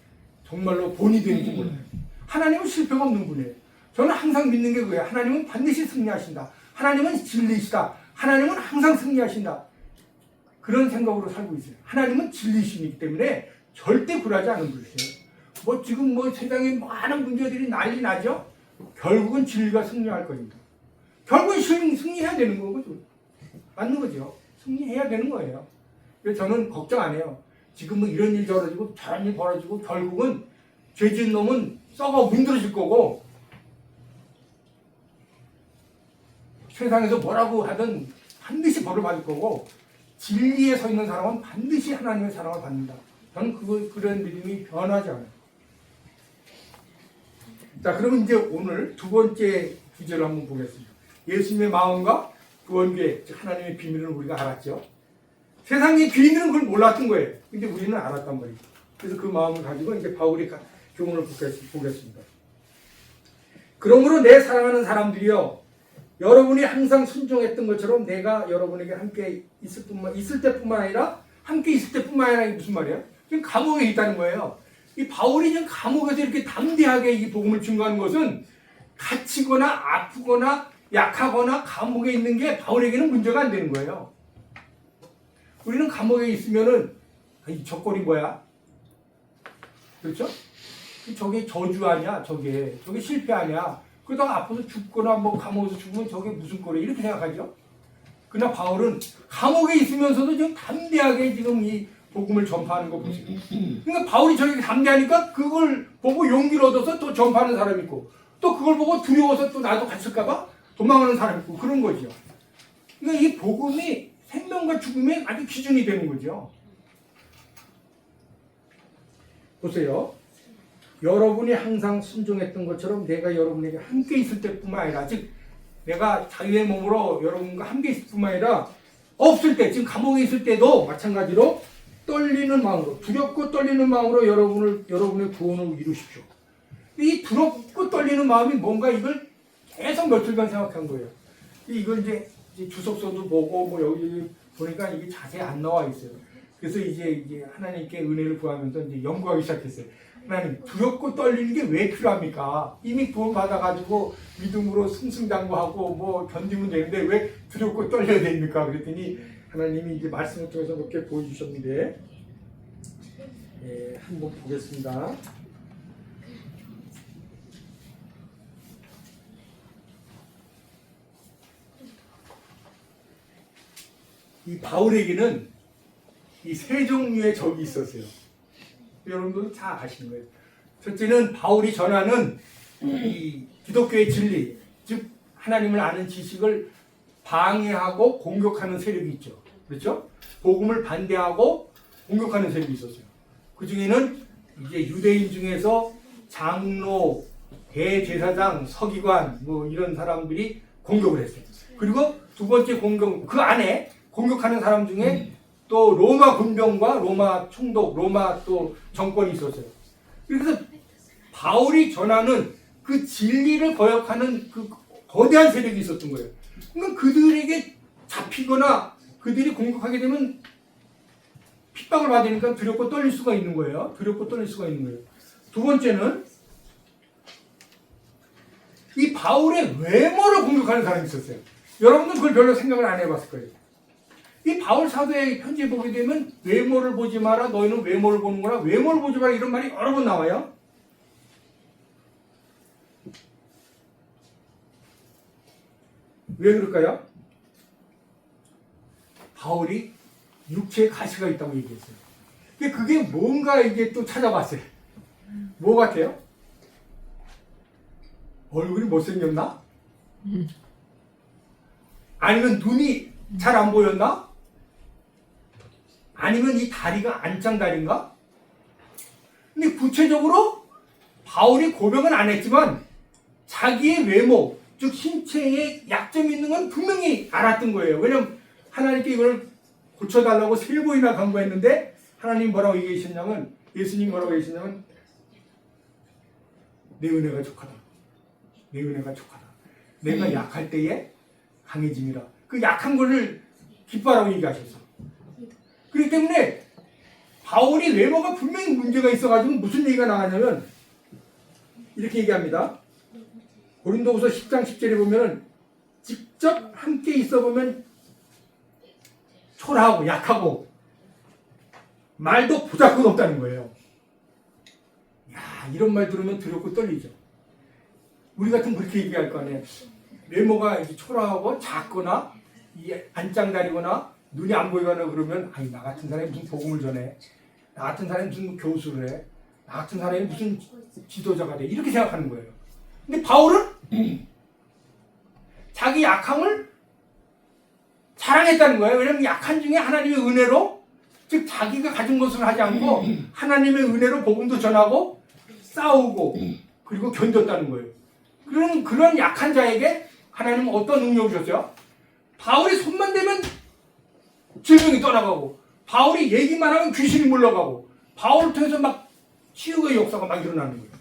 정말로 본이 되는지 몰라요. 하나님은 실패가 없는 분이에요. 저는 항상 믿는 게 그거예요. 하나님은 반드시 승리하신다. 하나님은 진리시다. 하나님은 항상 승리하신다. 그런 생각으로 살고 있어요. 하나님은 진리시기 때문에 절대 굴하지 않은 분이세요. 지금 세상에 많은 문제들이 난리 나죠? 결국은 진리가 승리할 겁니다. 결국은 승리해야 되는 거죠. 맞는 거죠. 승리해야 되는 거예요. 그래서 저는 걱정 안 해요. 지금 이런 일 벌어지고 저런 일 벌어지고 결국은 죄 지은 놈은 썩어 문드러질 거고 세상에서 뭐라고 하든 반드시 벌을 받을 거고 진리에 서 있는 사람은 반드시 하나님의 사랑을 받는다. 저는 그런 믿음이 변하지 않아요. 자, 그러면 이제 오늘 두 번째 주제를 한번 보겠습니다. 예수님의 마음과 구원교회, 하나님의 비밀을 우리가 알았죠. 세상의 귀인들은 그걸 몰랐던 거예요. 근데 우리는 알았단 말이죠. 그래서 그 마음을 가지고 이제 바울의 교훈을 보겠습니다. 그러므로 내 사랑하는 사람들이여, 여러분이 항상 순종했던 것처럼 내가 여러분에게 함께 있을 때뿐만 아니라 함께 있을 때뿐만 아니라, 이게 무슨 말이에요? 지금 감옥에 있다는 거예요. 이 바울이 지금 감옥에서 이렇게 담대하게 이 복음을 증거하는 것은 갇히거나 아프거나 약하거나 감옥에 있는 게 바울에게는 문제가 안 되는 거예요. 우리는 감옥에 있으면은 이 저꼴이 뭐야? 그렇죠? 저게 저주 아니야? 저게 실패 아니야? 그러다가 아파서 죽거나 뭐 감옥에서 죽으면 저게 무슨 꼴이야? 이렇게 생각하죠? 그러나 바울은 감옥에 있으면서도 지금 담대하게 지금 이 복음을 전파하는 거 보세요. 그러니까 바울이 저렇게 담대하니까 그걸 보고 용기를 얻어서 또 전파하는 사람이 있고, 또 그걸 보고 두려워서 또 나도 갇힐까봐 도망하는 사람이 있고, 그런 거죠. 그러니까 이 복음이 생명과 죽음의 아주 기준이 되는 거죠. 보세요. 여러분이 항상 순종했던 것처럼 내가 여러분에게 함께 있을 때뿐만 아니라, 즉 내가 자유의 몸으로 여러분과 함께 있을 뿐만 아니라 없을 때, 지금 감옥에 있을 때도 마찬가지로 떨리는 마음으로, 두렵고 떨리는 마음으로 여러분의 구원을 이루십시오. 이 두렵고 떨리는 마음이 뭔가, 이걸 계속 며칠간 생각한 거예요. 이걸 이제 주석서도 보고 뭐 여기 보니까 이게 자세히 안 나와 있어요. 그래서 이제 하나님께 은혜를 구하면서 이제 연구하기 시작했어요. 하나님, 두렵고 떨리는 게 왜 필요합니까? 이미 구원 받아가지고 믿음으로 승승장구하고 뭐 견디면 되는데 왜 두렵고 떨려야 됩니까? 그랬더니 하나님이 이제 말씀을 통해서 그렇게 보여주셨는데, 한번 보겠습니다. 이 바울에게는 이 세 종류의 적이 있었어요. 여러분도 잘 아시는 거예요. 첫째는 바울이 전하는 이 기독교의 진리, 즉 하나님을 아는 지식을 방해하고 공격하는 세력이 있죠. 그렇죠? 복음을 반대하고 공격하는 세력이 있었어요. 그 중에는 이제 유대인 중에서 장로, 대제사장, 서기관 뭐 이런 사람들이 공격을 했어요. 그리고 두 번째 공격, 그 안에 공격하는 사람 중에 또 로마 군병과 로마 총독, 로마 또 정권이 있었어요. 그래서 바울이 전하는 그 진리를 거역하는 그 거대한 세력이 있었던 거예요. 그러니까 그들에게 잡히거나 그들이 공격하게 되면 핍박을 받으니까 두렵고 떨릴 수가 있는 거예요. 두렵고 떨릴 수가 있는 거예요. 두 번째는 이 바울의 외모를 공격하는 사람이 있었어요. 여러분들 그걸 별로 생각을 안 해봤을 거예요. 이 바울 사도의 편지에 보게 되면 외모를 보지 마라, 너희는 외모를 보는구나, 외모를 보지 마라, 이런 말이 여러 번 나와요. 왜 그럴까요? 바울이 육체에 가시가 있다고 얘기했어요. 근데 그게 뭔가 이제 또 찾아봤어요. 뭐 같아요? 얼굴이 못생겼나? 아니면 눈이 잘 안 보였나? 아니면 이 다리가 안짱다리인가? 근데 구체적으로 바울이 고백은 안 했지만 자기의 외모, 즉 신체에 약점이 있는 건 분명히 알았던 거예요. 왜냐면 하나님께 이걸 고쳐달라고 3번이나 간구했는데 하나님 뭐라고 얘기하셨냐면, 예수님 뭐라고 얘기하셨냐면, 내 은혜가 족하다. 내 은혜가 족하다. 내가 약할 때에 강해짐이라. 그 약한 거를 기뻐하라고 얘기하셨어. 그렇기 때문에 바울이 외모가 분명히 문제가 있어가지고 무슨 얘기가 나가냐면 이렇게 얘기합니다. 고린도후서 10장 10절에 보면 직접 함께 있어 보면 초라하고 약하고 말도 보잘것 없다는 거예요. 야, 이런 말 들으면 두렵고 떨리죠. 우리 같으면 그렇게 얘기할 거 아니에요. 외모가 초라하고 작거나 안짱다리거나 눈이 안 보이거나 그러면, 아니, 나 같은 사람이 무슨 복음을 전해, 나 같은 사람이 무슨 교수를 해, 나 같은 사람이 무슨 지도자가 돼, 이렇게 생각하는 거예요. 근데 바울은 자기 약함을 자랑했다는 거예요. 왜냐하면 약한 중에 하나님의 은혜로, 즉 자기가 가진 것을 하지 않고 하나님의 은혜로 복음도 전하고 싸우고 그리고 견뎠다는 거예요. 그런 약한 자에게 하나님은 어떤 능력을 주셨어요? 바울이 손만 대면 질병이 떠나가고, 바울이 얘기만 하면 귀신이 물러가고, 바울을 통해서 막 치유의 역사가 막 일어나는 거예요.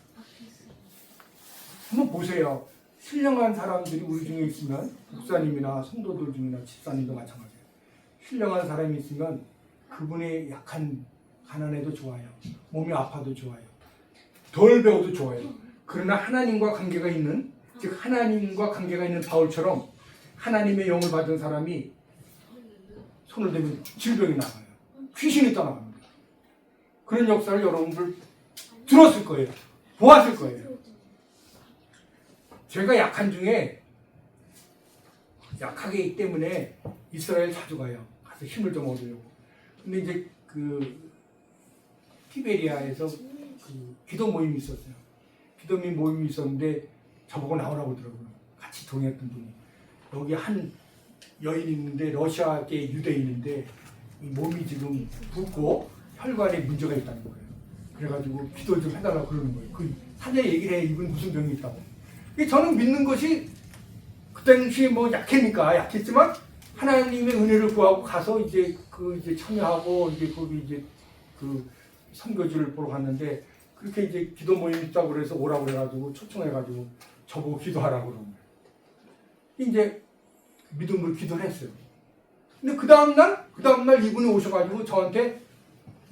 한번 보세요. 신령한 사람들이 우리 중에 있으면 목사님이나 성도들 중이나 집사님도 마찬가지예요. 신령한 사람이 있으면 그분의 약한 가난해도 좋아요. 몸이 아파도 좋아요. 덜 배워도 좋아요. 그러나 하나님과 관계가 있는, 즉 하나님과 관계가 있는 바울처럼 하나님의 영을 받은 사람이 손을 대면 질병이 나가요. 귀신이 떠나갑니다. 그런 역사를 여러분들 들었을 거예요. 보았을 거예요. 제가 약한 중에 약하기 있기 때문에 이스라엘 자주 가요. 가서 힘을 좀 얻으려고. 근데 이제 그 티베리아에서 그 기도 모임이 있었어요. 기도 모임이 있었는데 저보고 나오라고 그러더라고요. 같이 동행했던 분이. 여기 한 여인이 있는데 러시아계 유대인인데 이 몸이 지금 붓고 혈관에 문제가 있다는 거예요. 그래가지고 기도 좀 해달라고 그러는 거예요. 그 사제 얘기를 해. 이분 무슨 병이 있다고. 저는 믿는 것이 그 당시 뭐 약했지만 하나님의 은혜를 구하고 가서 이제 참여하고 이제 거기 이제 그 선교지를 보러 갔는데 그렇게 이제 기도 모임 있다고 그래서 오라고 그래가지고 초청해가지고 저보고 기도하라고 그러는 거예요. 이제 믿음으로 기도를 했어요. 근데 그 다음날 이분이 오셔가지고 저한테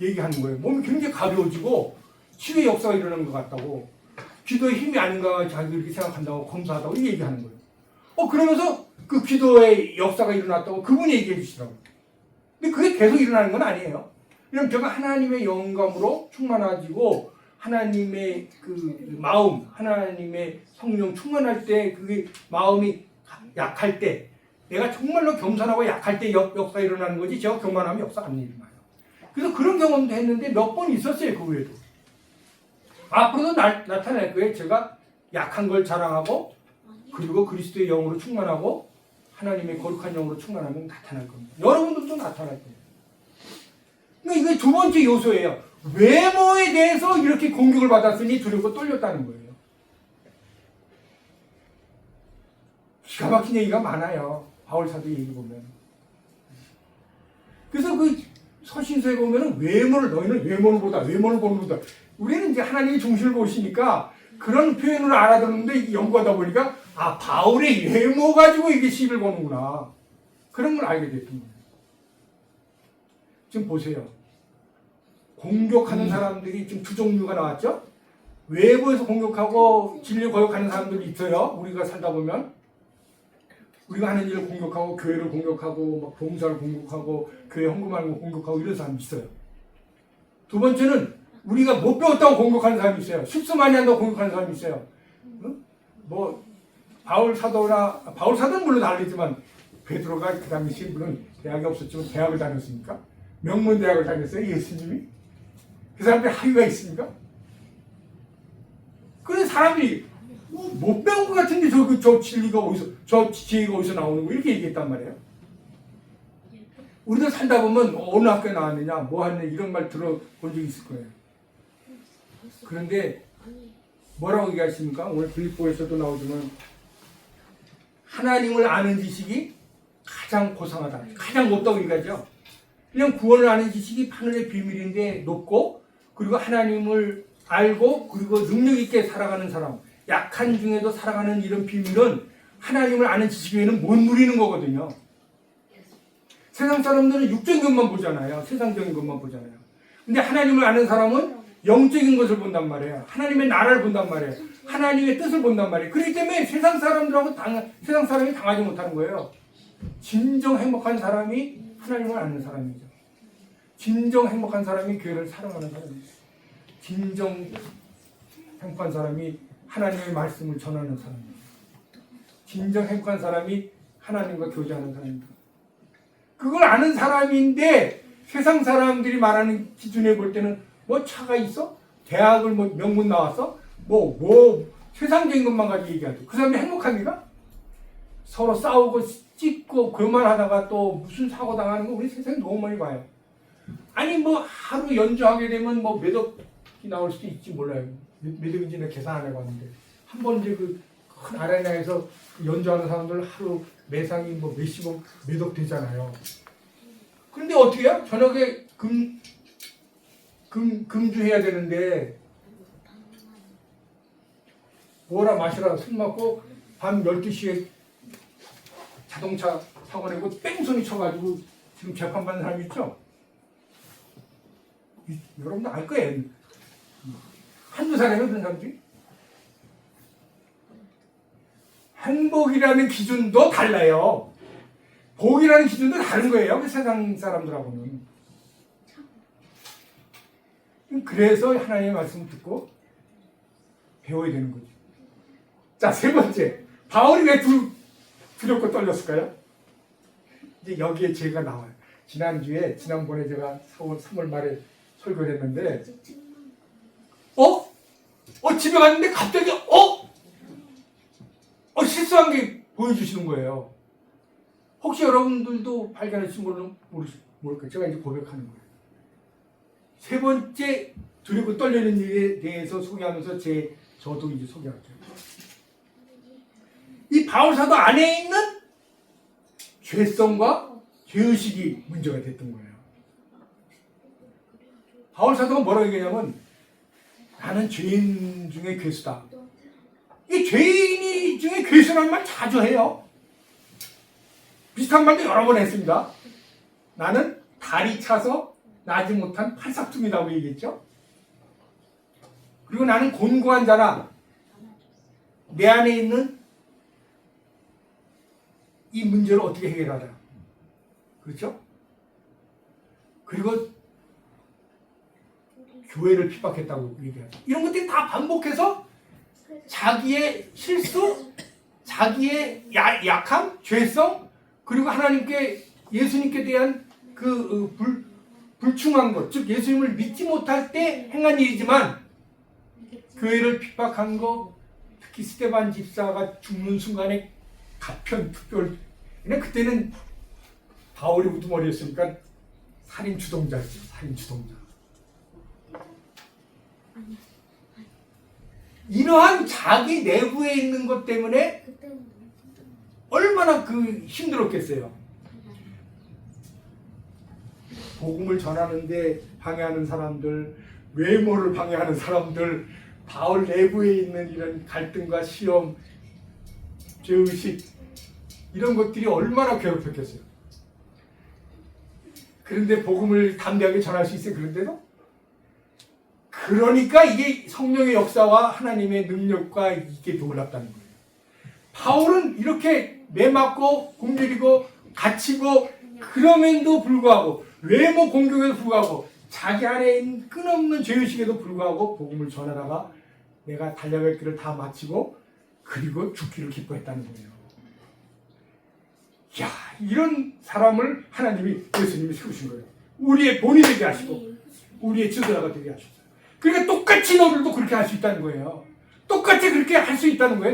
얘기하는 거예요. 몸이 굉장히 가벼워지고 치유의 역사가 일어나는 것 같다고. 기도의 힘이 아닌가 자기 이렇게 생각한다고 검사하다고 얘기하는 거예요. 그러면서 그 기도의 역사가 일어났다고 그분이 얘기해 주시더라고요. 근데 그게 계속 일어나는 건 아니에요. 왜냐면 제가 하나님의 영감으로 충만해지고 하나님의 그 마음, 하나님의 성령 충만할 때 그게 마음이 약할 때 내가 정말로 겸손하고 약할 때 역사가 일어나는 거지 제가 교만하면 역사가 안 일어나요. 그래서 그런 경험도 했는데 몇 번 있었어요. 그 외에도. 앞으로도 나타날 거예요. 제가 약한 걸 자랑하고 그리고 그리스도의 영으로 충만하고 하나님의 거룩한 영으로 충만하면 나타날 겁니다. 여러분들도 나타날 거예요. 그러니까 이게 두 번째 요소예요. 외모에 대해서 이렇게 공격을 받았으니 두렵고 떨렸다는 거예요. 기가 막힌 얘기가 많아요. 바울사도 얘기 보면. 그래서 그 서신서에 보면은 너희는 외모를 보는 거다. 우리는 이제 하나님의 중심을 보시니까 그런 표현을 알아들었는데 연구하다 보니까 바울의 외모 가지고 이게 시를 보는구나. 그런 걸 알게 됐던 거예요. 지금 보세요. 공격하는 사람들이 지금 두 종류가 나왔죠? 외부에서 공격하고 진리를 거역하는 사람들이 있어요. 우리가 살다 보면. 우리가 하는 일을 공격하고 교회를 공격하고 막 봉사를 공격하고 교회 헌금하는 거 공격하고 이런 사람이 있어요. 두 번째는 우리가 못 배웠다고 공격하는 사람이 있어요. 실수 많이 한다고 공격하는 사람이 있어요. 응? 뭐 바울사도는 물론 다르지만 베드로가 그 당시 물론 대학이 없었지만 대학을 다녔으니까 명문 대학을 다녔어요. 예수님이. 그 사람들이 학위가 있습니까? 그런 사람들이 못 배운 것 같은데 저 진리가 어디서, 저 지혜가 어디서 나오는 거 이렇게 얘기했단 말이에요. 우리도 살다 보면 어느 학교에 나왔느냐, 뭐 하느냐 이런 말 들어본 적이 있을 거예요. 그런데 뭐라고 얘기하십니까? 오늘 빌립보에서도 나오지만 하나님을 아는 지식이 가장 고상하다. 가장 높다고 얘기하죠. 그냥 구원을 아는 지식이 하늘의 비밀인데 높고 그리고 하나님을 알고 그리고 능력 있게 살아가는 사람 약한 중에도 살아가는 이런 비밀은 하나님을 아는 지식 외에는 못 누리는 거거든요. 세상 사람들은 육적인 것만 보잖아요. 세상적인 것만 보잖아요. 근데 하나님을 아는 사람은 영적인 것을 본단 말이에요. 하나님의 나라를 본단 말이에요. 하나님의 뜻을 본단 말이에요. 그렇기 때문에 세상 사람이 당하지 못하는 거예요. 진정 행복한 사람이 하나님을 아는 사람이죠. 진정 행복한 사람이 교회를 사랑하는 사람이죠. 진정 행복한 사람이 하나님의 말씀을 전하는 사람입니다. 진정 행복한 사람이 하나님과 교제하는 사람입니다. 그걸 아는 사람인데 세상 사람들이 말하는 기준에 볼 때는 뭐 차가 있어? 대학을 뭐 명문 나왔어? 뭐 세상적인 것만 가지고 얘기하죠. 그 사람이 행복합니까? 서로 싸우고 찢고 교만하다가 또 무슨 사고 당하는 거 우리 세상에 너무 많이 봐요. 아니 뭐 하루 연주하게 되면 뭐 몇 억이 나올 수도 있지 몰라요. 몇 억인지는 계산 안 해봤는데 한 번 이제 그 큰 아레나에서 연주하는 사람들 하루 매상이 뭐 몇십억 몇 억 되잖아요. 그런데 어떻게 해요? 저녁에 금주해야 되는데 뭐라 마시라 술 먹고 밤 12시에 자동차 사고 내고 뺑소니 쳐가지고 지금 재판받는 사람 있죠? 여러분도 알 거예요. 한두 사람이 그런 사람들이. 행복이라는 기준도 달라요. 복이라는 기준도 다른 거예요. 그 세상 사람들하고는. 그래서 하나님의 말씀을 듣고 배워야 되는 거죠. 자, 세 번째. 바울이 왜 두렵고 떨렸을까요? 이제 여기에 제가 나와요. 지난번에 제가 3월 말에 설교를 했는데, 집에 갔는데 갑자기, 실수한 게 보여주시는 거예요. 혹시 여러분들도 발견하신 걸로 모를까요? 제가 이제 고백하는 거예요. 세 번째 두렵고 떨리는 일에 대해서 소개하면서 저도 이제 소개할게요. 이 바울사도 안에 있는 죄성과 죄의식이 문제가 됐던 거예요. 바울사도가 뭐라고 얘기하냐면 나는 죄인 중에 괴수다. 이 죄인이 중에 괴수라는 말 자주 해요. 비슷한 말도 여러 번 했습니다. 나는 다리 차서 나지 못한 팔싹둥이라고 얘기했죠. 그리고 나는 곤고한 자라. 내 안에 있는 이 문제를 어떻게 해결하라. 그렇죠? 그리고 교회를 핍박했다고 얘기하죠. 이런 것들이 다 반복해서 자기의 실수, 자기의 약함, 죄성, 그리고 하나님께, 예수님께 대한 불충한 것, 즉 예수님을 믿지 못할 때 행한 일이지만 교회를 핍박한 거, 특히 스데반 집사가 죽는 순간에 가편 특별, 그때는 바울이 우두머리였으니까 살인 주동자였죠. 살인 주동자. 이러한 자기 내부에 있는 것 때문에 얼마나 힘들었겠어요. 복음을 전하는데 방해하는 사람들, 외모를 방해하는 사람들, 바울 내부에 있는 이런 갈등과 시험, 죄의식 이런 것들이 얼마나 괴롭혔겠어요. 그런데 복음을 담대하게 전할 수 있어요. 그런데도 그러니까 이게 성령의 역사와 하나님의 능력과 이게 놀랍다는 거예요. 바울은 이렇게 매맞고 굶주리고 갇히고 그럼에도 불구하고 외모 공격에도 불구하고 자기 안에 있는 끊없는 죄의식에도 불구하고 복음을 전하다가 내가 달려갈 길을 다 마치고 그리고 죽기를 기뻐했다는 거예요. 야, 이런 사람을 예수님이 세우신 거예요. 우리의 본이 되게 하시고 우리의 지도자가 되게 하셨어요. 그러니까 똑같이 너희들도 그렇게 할 수 있다는 거예요. 똑같이 그렇게 할 수 있다는 거예요.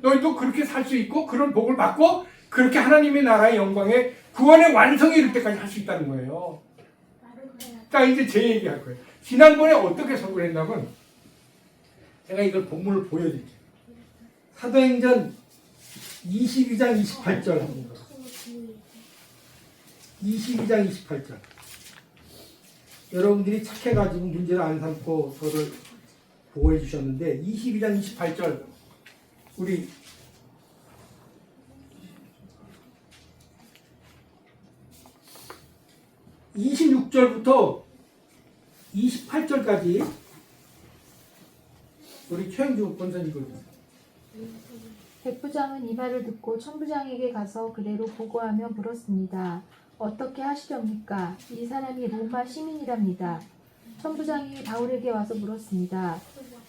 너희도 그렇게 살 수 있고 그런 복을 받고 그렇게 하나님의 나라의 영광에 구원의 완성에 이를 때까지 할 수 있다는 거예요. 자, 이제 제 얘기할 거예요. 지난번에 어떻게 설교를 했냐면 제가 이걸 본문을 보여드릴게요. 사도행전 22장 28절 한번 봐. 22장 28절. 여러분들이 착해가지고 문제를 안 삼고 저를 보호해 주셨는데 22장 28절 우리 (26절부터) 28절까지 우리 최영주 권사님 읽어주세요. 백부장은 이 말을 듣고 천부장에게 가서 그대로 보고하며 물었습니다. 어떻게 하시렵니까? 이 사람이 로마 시민이랍니다. 천부장이 바울에게 와서 물었습니다.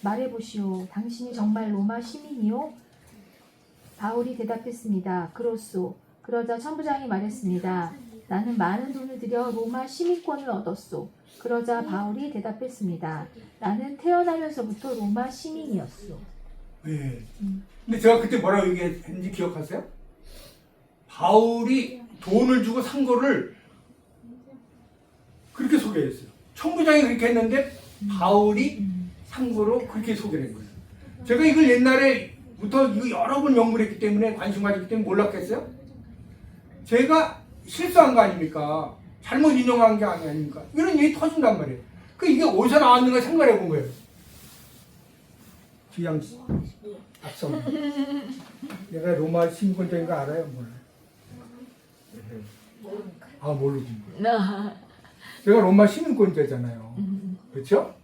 말해보시오. 당신이 정말 로마 시민이요? 바울이 대답했습니다. 그렇소. 그러자 천부장이 말했습니다. 나는 많은 돈을 들여 로마 시민권을 얻었소. 그러자 바울이 대답했습니다. 나는 태어나면서부터 로마 시민이었소. 네. 근데 제가 그때 뭐라고 얘기했는지 기억하세요? 바울이 돈을 주고 산 거를 그렇게 소개했어요. 천부장이 그렇게 했는데 바울이 산 거로 그렇게 소개를 한 거예요. 제가 이걸 옛날에부터 이거 여러 번 연구했기 때문에 관심 가지기 때문에 몰랐겠어요? 제가 실수한 거 아닙니까? 잘못 인용한 게 아닙니까? 이런 일이 터진단 말이에요. 이게 어디서 나왔는가 생각해 본 거예요. 귀양 앞선. 내가 로마 시민권자인 거 알아요? 몰라요? 아, 모르군요. 제가 로마 시민권자잖아요. 그렇죠?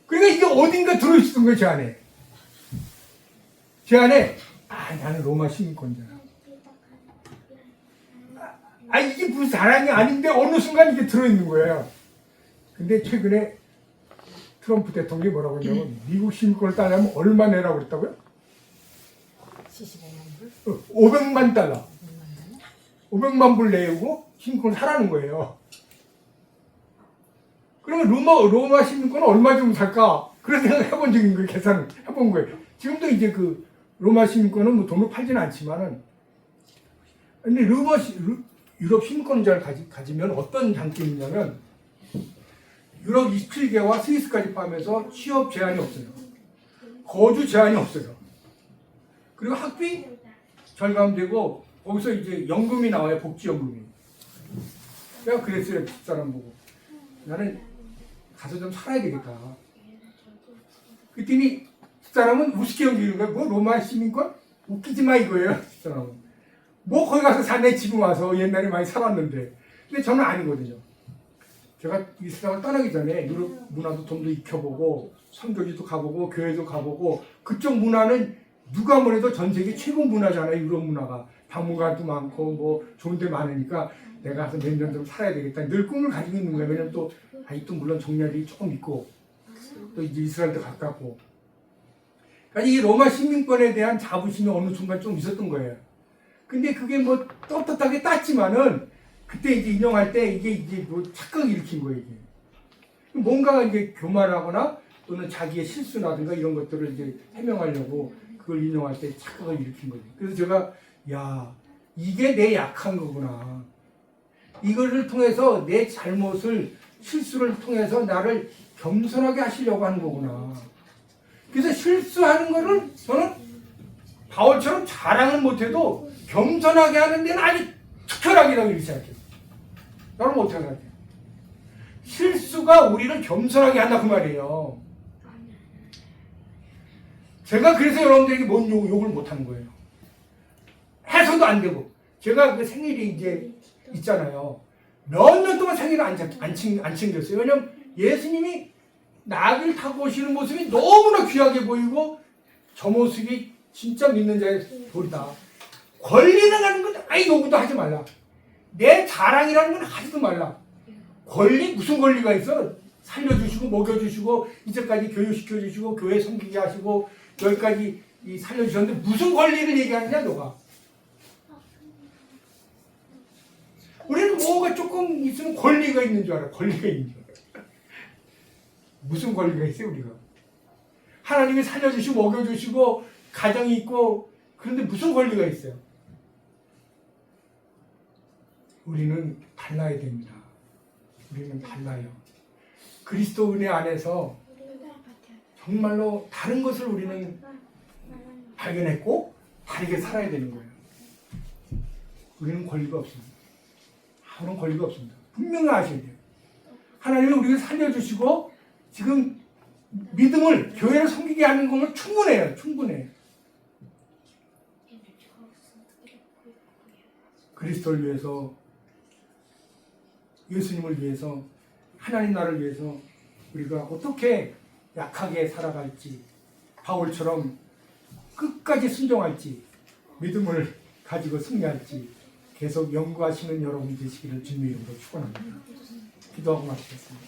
그러니까 이게 어딘가 들어있었던 거예요, 제 안에. 제 안에, 나는 로마 시민권자야. 이게 무슨 자랑이 아닌데 어느 순간 이게 들어있는 거예요. 근데 최근에 트럼프 대통령이 뭐라고 했냐면 미국 시민권을 따려면 얼마 내라고 그랬다고요? 75만 불? 500만 달러. 500만 불 내고 시민권을 사라는 거예요. 그러면 로마 시민권은 얼마 정도 살까? 그런 생각을 해본 적인 거예요. 계산을 해본 거예요. 지금도 이제 그 로마 시민권은 뭐 돈을 팔지는 않지만은, 근데 유럽 시민권자를 가지면 어떤 장점이 있냐면, 유럽 27개와 스위스까지 포함해서 취업 제한이 없어요. 거주 제한이 없어요. 그리고 학비 절감되고, 거기서 이제 연금이 나와요. 복지연금이. 내가 그랬어요. 집사람 보고. 나는 가서 좀 살아야 되겠다. 그랬더니 집사람은 우습게 여기는 거야. 뭐 로마 시민권? 웃기지 마 이거예요. 집사람은. 뭐 거기 가서 사네 지금 와서 옛날에 많이 살았는데. 근데 저는 아니거든요. 제가 이 세상을 떠나기 전에 유럽 문화도 좀 더 익혀보고 선교지도 가보고 교회도 가보고 그쪽 문화는 누가 뭐래도 전 세계 최고 문화잖아요. 유럽 문화가. 박물관도 많고 뭐 좋은 데 많으니까 내가 가서 몇 년 좀 살아야 되겠다. 늘 꿈을 가지고 있는 거예요. 왜냐면 또 아직도 물론 정렬이 조금 있고 또 이제 이스라엘도 가깝고. 그러니까 이 로마 시민권에 대한 자부심이 어느 순간 좀 있었던 거예요. 근데 그게 뭐 떳떳하게 땄지만은 그때 이제 인용할 때 이게 이제 뭐 착각을 일으킨 거예요. 이게. 뭔가가 이제 교만하거나 또는 자기의 실수라든가 이런 것들을 이제 해명하려고 그걸 인용할 때 착각을 일으킨 거죠. 그래서 제가 이게 내 약한 거구나. 이거를 통해서 내 잘못을 실수를 통해서 나를 겸손하게 하시려고 하는 거구나. 그래서 실수하는 거를 저는 바울처럼 자랑은 못해도 겸손하게 하는 데는 아주 특별하게라고 이렇게 생각해요. 여러분 어떻게 생각해요? 실수가 우리를 겸손하게 한다 그 말이에요. 제가 그래서 여러분들에게 뭔 욕을 못하는 거예요. 해서도 안 되고. 제가 그 생일이 이제 있잖아요. 몇 년 동안 생일을 안 챙겼어요. 왜냐면 예수님이 나귀를 타고 오시는 모습이 너무나 귀하게 보이고 저 모습이 진짜 믿는 자의 도리다. 권리는 하는 건 아예 요구도 하지 말라. 내 자랑이라는 건 하지도 말라. 권리? 무슨 권리가 있어? 살려주시고 먹여주시고 이제까지 교육시켜주시고 교회 섬기게 하시고 여기까지 살려주셨는데 무슨 권리를 얘기하느냐 너가. 우리는 뭐가 조금 있으면 권리가 있는 줄 알아. 권리가 있는 줄 알아. 무슨 권리가 있어요 우리가. 하나님이 살려주시고 먹여주시고 가정이 있고 그런데 무슨 권리가 있어요. 우리는 달라야 됩니다. 우리는 달라요. 그리스도 은혜 안에서 정말로 다른 것을 우리는 발견했고 다르게 살아야 되는 거예요. 우리는 권리가 없습니다. 아무런 권리가 없습니다. 분명히 아셔야 돼요. 하나님이 우리를 살려주시고 지금 믿음을 교회를 섬기게 하는 것은 충분해요. 충분해요. 그리스도를 위해서 예수님을 위해서 하나님 나라를 위해서 우리가 어떻게 약하게 살아갈지 바울처럼 끝까지 순종할지 믿음을 가지고 승리할지 계속 연구하시는 여러분 되시기를 주님의 이름으로 축원합니다. 기도하고 마치겠습니다.